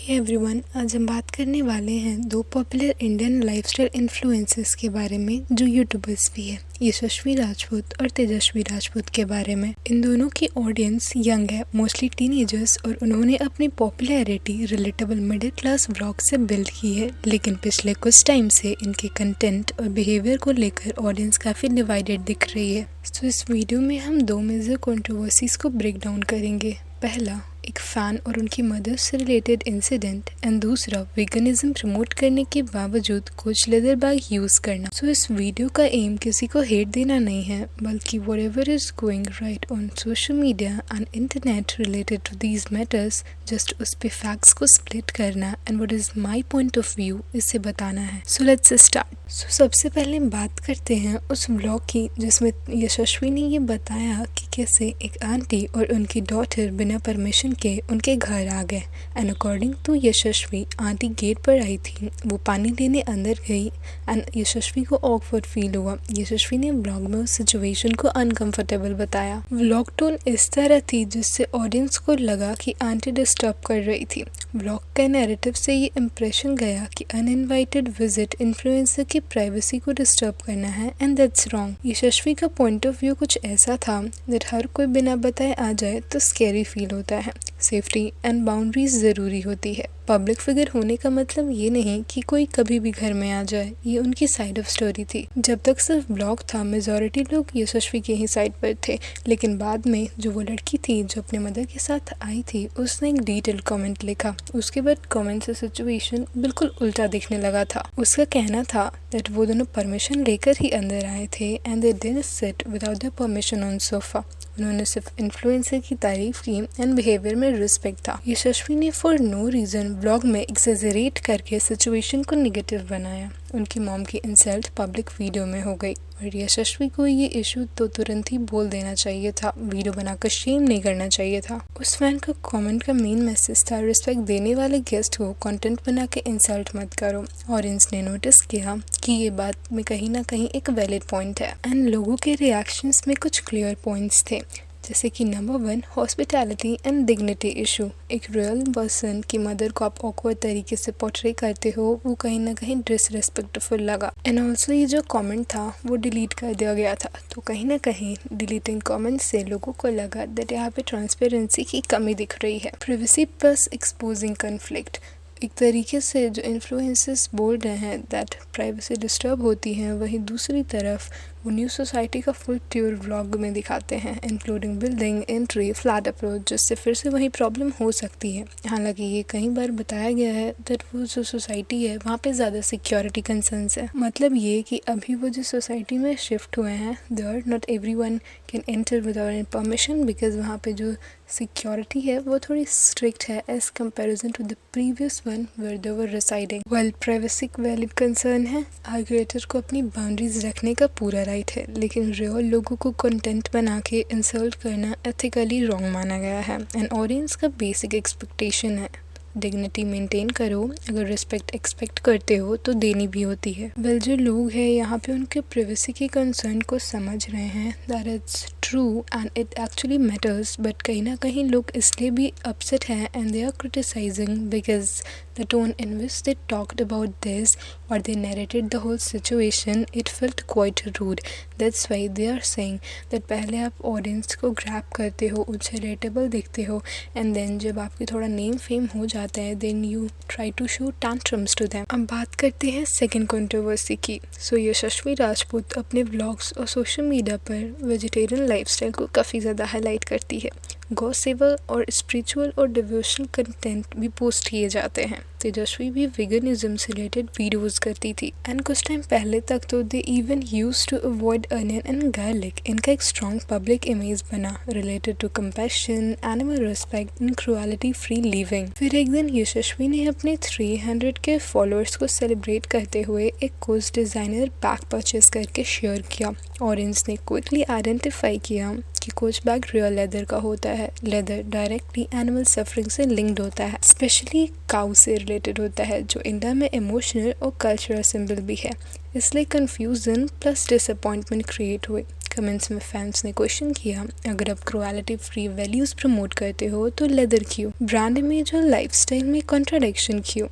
Hey everyone, आज हम बात करने वाले हैं दो पॉपुलर इंडियन लाइफस्टाइल इन्फ्लुएंसर्स के बारे में जो यूट्यूबर्स भी है, यशस्वी राजपूत और तेजस्वी राजपूत के बारे में। इन दोनों की ऑडियंस यंग है, मोस्टली टीनेजर्स, और उन्होंने अपनी popularity relatable middle class vlog से बिल्ड की है। लेकिन पिछले कुछ टाइम से इनके कंटेंट और बिहेवियर को लेकर ऑडियंस काफ़ी डिवाइडेड दिख रही है। तो इस वीडियो में हम दो मेजर कंट्रोवर्सीज को ब्रेक डाउन करेंगे। पहला, एक फ़ैन और उनकी मदर से रिलेटेड इंसिडेंट, एंड दूसरा, वेगनिज्म प्रमोट करने के बावजूद कुछ लेदर बैग यूज़ करना। सो इस वीडियो का एम किसी को हेट देना नहीं है, बल्कि whatever is going right on social media and internet related to these matters, just उस पे फैक्ट्स को स्प्लिट करना and what is my point of view इसे बताना है। So let's start. सो सबसे पहले बात करते हैं उस व्लॉग की जिसमें यशस्वी ने ये बताया कि कैसे एक आंटी और उनकी डॉटर बिना परमिशन के उनके घर आ गए। And according to Yashasvi, aunty gate पर आई थी, वो पानी लेने अंदर गई एंड यशस्वी को ऑकवर्ड फील हुआ। यशस्वी ने व्लॉग में उस सिचुएशन को अनकंफर्टेबल बताया। व्लॉग टोन इस तरह थी जिससे ऑडियंस को लगा कि आंटी डिस्टर्ब कर रही थी। व्लॉग के नैरेटिव से ये इम्प्रेशन गया कि अनइनवाइटेड विजिट इन्फ्लुएंसर की प्राइवेसी को डिस्टर्ब करना है, एंड दैट्स रॉन्ग। यशस्वी का पॉइंट ऑफ व्यू कुछ ऐसा था दैट हर कोई बिना बताए आ जाए तो स्कैरी फील होता है। सेफ्टी एंड बाउंड्रीज ज़रूरी होती है। पब्लिक फिगर होने का मतलब ये नहीं कि कोई कभी भी घर में आ जाए। ये उनकी साइड ऑफ स्टोरी थी। जब तक सिर्फ ब्लॉग था, मेजॉरिटी लोग यशस्वी के ही साइड पर थे, लेकिन बाद में जो वो लड़की थी जो अपने मदर के साथ आई थी, उसने एक डिटेल कमेंट लिखा। उसके बाद कमेंट से सिचुएशन बिल्कुल उल्टा दिखने लगा था। उसका कहना था दैट वो दोनों परमिशन लेकर ही अंदर आए थे and they didn't sit without their permission on sofa. उन्होंने सिर्फ इन्फ्लुएंसर की तारीफ की एंड बिहेवियर में रिस्पेक्ट था। यशस्वी ने फॉर नो रीज़न ब्लॉग में एक्सेजरेट करके सिचुएशन को निगेटिव बनाया। उनकी मॉम की इंसल्ट पब्लिक वीडियो में हो गई और यशस्वी को ये इशू तो तुरंत ही बोल देना चाहिए था, वीडियो बनाकर शेम नहीं करना चाहिए था। उस फैन का कमेंट का मेन मैसेज था, रिस्पेक्ट देने वाले गेस्ट को कंटेंट बना के इंसल्ट मत करो। ऑडियंस ने नोटिस किया कि ये बात में कहीं ना कहीं एक वैलिड पॉइंट है एंड लोगों के रिएक्शंस में कुछ क्लियर पॉइंट्स थे, जैसे कि number 1, hospitality and dignity issue. एक रियल पर्सन की मदर को आप ऑकवर्ड तरीके से पोर्ट्रे करते हो, वो कहीं ना कहीं डिसरेस्पेक्टफुल लगा। एंड ऑल्सो ये जो कमेंट था वो डिलीट कर दिया गया था, तो कहीं ना कहीं डिलीटिंग कमेंट से लोगों को लगा दैट यहाँ पे ट्रांसपेरेंसी की कमी दिख रही है। Privacy plus exposing conflict. एक तरीके से जो इन्फ्लुएंसर्स बोल रहे हैं दैट प्राइवेसी डिस्टर्ब होती है, वहीं दूसरी तरफ वो न्यू सोसाइटी का फुल टूर व्लॉग में दिखाते हैं, including building, entry, flat approach, जिससे फिर से वही प्रॉब्लम हो सकती है। हालांकि ये कई बार बताया गया है दैट वो जो सोसाइटी है वहाँ पे ज़्यादा सिक्योरिटी कंसर्न्स है। मतलब ये कि अभी वो जिस सोसाइटी में शिफ्ट हुए हैं, there not everyone can enter without any permission, because वहाँ पे जो सिक्योरिटी है वो थोड़ी स्ट्रिक्ट है as comparison to the previous one where they were residing. Well, privacy valid concern है, हर क्रिएटर को अपनी बाउंड्रीज रखने का पूरा राइट है, लेकिन रियल लोगों को कंटेंट बना के इंसल्ट करना एथिकली रॉन्ग माना गया है एंड ऑडियंस का बेसिक एक्सपेक्टेशन है। डिग्निटी मेंटेन करो, अगर रिस्पेक्ट एक्सपेक्ट करते हो तो देनी भी होती है। वेल, जो लोग हैं यहाँ पे उनके प्राइवेसी के कंसर्न को समझ रहे हैं, that it's true and it actually matters, but कहीं ना कहीं लोग इसलिए भी अपसेट हैं and they are criticising because the tone in which they talked about this or they narrated the whole situation, it felt quite rude. That's why they are saying that पहले आप audience को grab करते हो, उनसे relatable देखते हो, and then जब आपके थोड़ा नेम फेम हो जाता है then you try to show tantrums to them. अब बात करते हैं सेकेंड कंट्रोवर्सी की। सो यशस्वी राजपूत अपने व्लॉग्स और सोशल मीडिया पर वेजिटेरियन लाइफस्टाइल को काफ़ी ज़्यादा हाईलाइट करती है। गौ सेवा और स्पिरिचुअल और डिवोशनल कंटेंट भी पोस्ट किए जाते हैं। तेजस्वी भी वेगनिज्म से रिलेटेड वीडियोस करती थी एंड कुछ टाइम पहले तक तो they even used to avoid onion and garlic. इनका एक स्ट्रॉन्ग पब्लिक इमेज बना related to compassion, animal respect and cruelty free living. फिर एक दिन यशस्वी ने अपने 300 के फॉलोअर्स को सेलिब्रेट करते हुए एक कोच डिज़ाइनर बैग परचेज करके शेयर किया। ऑडियंस ने क्विकली आइडेंटिफाई किया कि कोच बैग रियल लेदर का होता है। लेदर डायरेक्टली एनिमल सफरिंग से लिंक्ड होता है, स्पेशली काउ से रिलेटेड होता है, जो इंडिया में इमोशनल और कल्चरल सिंबल भी है। इसलिए कंफ्यूजन प्लस डिसअपॉइंटमेंट क्रिएट हुए। कमेंट्स में फैंस ने क्वेश्चन किया, अगर आप क्रुएलिटी फ्री वैल्यूज़ प्रमोट करते हो तो लेदर क्यों? ब्रांड इमेज और लाइफस्टाइल में कॉन्ट्राडिक्शन क्यों?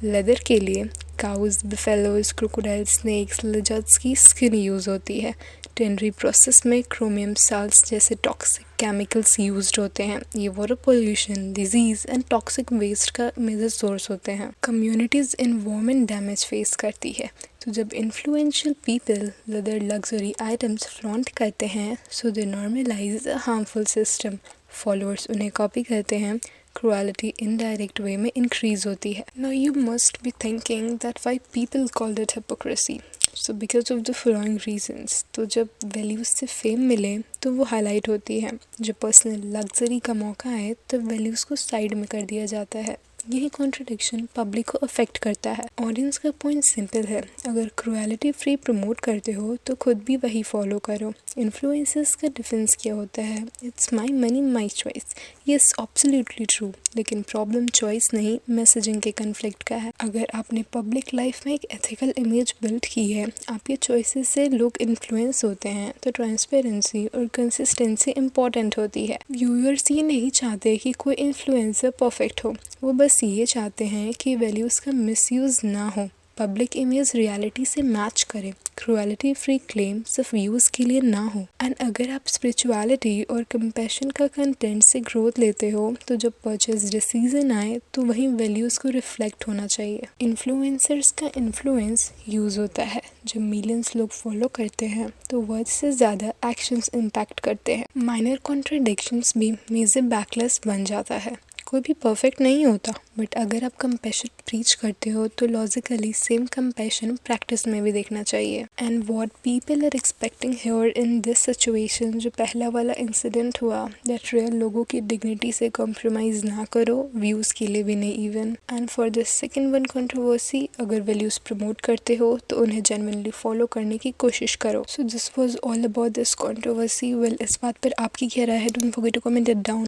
लेदर के लिए cows, buffaloes, crocodile, snakes, lizards की स्किन यूज़ होती है। टेनरी प्रोसेस में क्रोमियम साल्ट्स जैसे टॉक्सिक केमिकल्स यूज्ड होते हैं। ये water pollution, disease and toxic waste का मेजर सोर्स होते हैं। कम्युनिटीज़ एनवायरमेंट डैमेज फेस करती है। तो जब influential people leather luxury items flaunt करते हैं, so they normalise a harmful system. Followers उन्हें कॉपी करते हैं, क्रुएलिटी इनडायरेक्ट वे में इंक्रीज होती है। Now you must be thinking that why people called it hypocrisy. So because of the following reasons. तो जब वैल्यूज से फेम मिले तो वो हाईलाइट होती है। जब पर्सनल लग्जरी का मौका आए तो वैल्यूज़ को साइड में कर दिया जाता है। यही कॉन्ट्रडिक्शन पब्लिक को अफेक्ट करता है। ऑडियंस का पॉइंट सिंपल है, अगर क्रुएलिटी फ्री प्रमोट करते हो तो खुद भी वही फॉलो करो। इन्फ्लुएंसर्स का डिफेंस क्या होता है, it's my money my choice. Yes, absolutely true, लेकिन प्रॉब्लम चॉइस नहीं, मैसेजिंग के कन्फ्लिक्ट का है। अगर आपने पब्लिक लाइफ में एक एथिकल इमेज बिल्ड की है, आपके चॉइसेस से लोग इन्फ्लुएंस होते हैं, तो ट्रांसपेरेंसी और कंसिस्टेंसी इंपॉर्टेंट होती है। व्यूअर्स ये नहीं चाहते कि कोई इन्फ्लुएंसर परफेक्ट हो, वो बस ये चाहते हैं कि वैल्यूज़ का मिसयूज़ ना हो, पब्लिक इमेज रियलिटी से मैच करे, क्रुएलिटी फ्री क्लेम सिर्फ व्यूज़ के लिए ना हो। एंड अगर आप स्पिरिचुअलिटी और कंपैशन का कंटेंट से ग्रोथ लेते हो, तो जब परचेज डिसीजन आए तो वहीं वैल्यूज़ को रिफ्लेक्ट होना चाहिए। इन्फ्लुएंसर्स का इन्फ्लुएंस यूज़ होता है। जब मिलियंस लोग फॉलो करते हैं तो वर्ड्स से ज़्यादा एक्शंस इम्पैक्ट करते हैं। माइनर कॉन्ट्रडिक्शंस भी मेजर बैकलेस बन जाता है। कोई भी परफेक्ट नहीं होता, बट अगर आप कंपैशन प्रीच करते हो तो लॉजिकली सेम कंपैशन प्रैक्टिस में भी देखना चाहिए। And what people are expecting here in this situation, जो पहला वाला इंसिडेंट हुआ, दैट रियल लोगों की डिग्निटी से कॉम्प्रोमाइज़ ना करो, व्यूज़ के लिए भी नहीं even. And for this second one controversy, अगर वैल्यूज़ प्रमोट करते हो तो उन्हें जेन्युइनली फॉलो करने की कोशिश करो। So this was all about this controversy. Well, इस बात पर आपकी क्या राय है? Don't forget to comment it down.